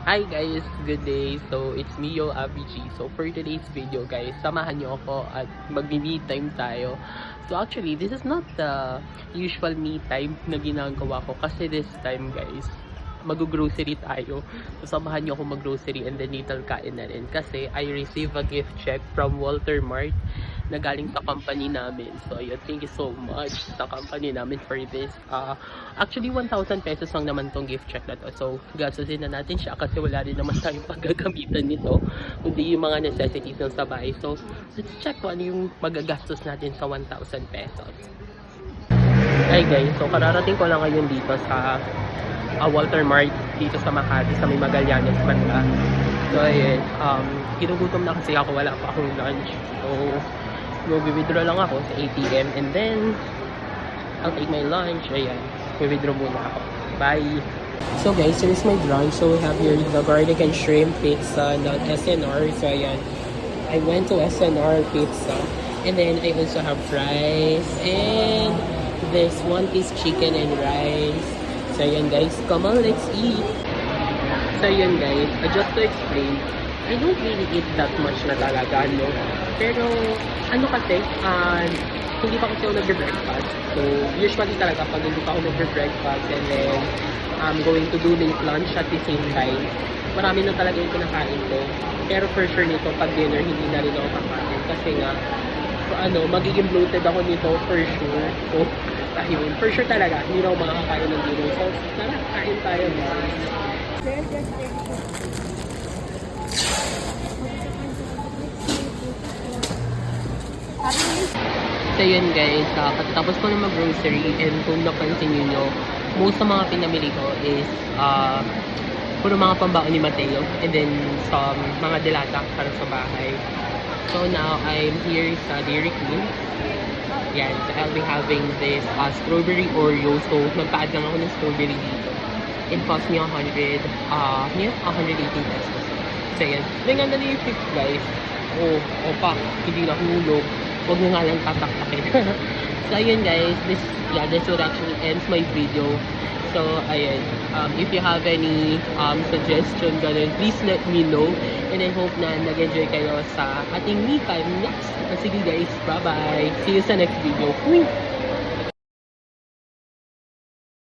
Hi guys, good day. So it's me, yo, Abiji. So for today's video guys, samahan niyo ako at magmi-me time tayo. So actually, this is not the usual me time na ginagawa ko kasi this time guys, mag-grocery tayo. So samahan niyo ako mag-grocery and then little kain na rin kasi I receive a gift check from Walter Mart na galing sa company namin. So yun, thank you so much sa company namin for this. Actually 1,000 pesos lang naman tong gift check na to. So gastusin na natin siya kasi wala rin naman tayong paggagamitan nito kundi yung mga necessities ng sa bahay. So let's check kung ano yung magagastos natin sa 1,000 pesos. Hi guys, so kararating ko lang ngayon dito sa Walter Mart dito sa Makati sa may Magallanes, Manila. So ayun, ginugutom na kasi ako, wala pa akong lunch. So mag-withdraw lang ako sa ATM and then I'll take my lunch. Ayan, mag-withdraw muna ako. Bye! So guys, here's my lunch. So we have here the garlic and shrimp pizza and SNR. So ayan, I went to SNR Pizza and then I also have fries and this one-piece chicken and rice. So yun guys, come on, let's eat! So yun guys, just to explain, I don't really eat that much na talaga, no? Pero, ano kasi, hindi pa kasi ako nagbe-breakfast. So, usually talaga pag hindi pa ako nagbe-breakfast and then I'm going to do late lunch at the same time, marami na talaga yung kinakain ko. Pero for sure nito, pag dinner, hindi na rin ako kakain. Kasi nga, magiging bloated ako nito for sure. So, ayun, for sure talaga, hindi na ako makakain ng dinner. So, tara, kain tayo guys. So yun guys, tapos ko na mag-grocery and kung napansin nyo, most sa mga pinamili ko is puro mga pambaon ni Mateo and then some mga dilata para sa bahay. So now I'm here sa Dairy Queen. Yan, so I'll be having this strawberry Oreo. So nagpa-add lang ako ng strawberry dito. It cost me 118 pesos. So yan, tingnan na yung fix guys. Opa, hindi na hulog. Huwag mo nga lang tataktakin. So ayun guys, this would actually ends my video. So ayun, if you have any suggestion ganun, please let me know. And I hope na nag-enjoy kayo sa ating me time next. Sige guys, bye bye. See you sa next video. Uy!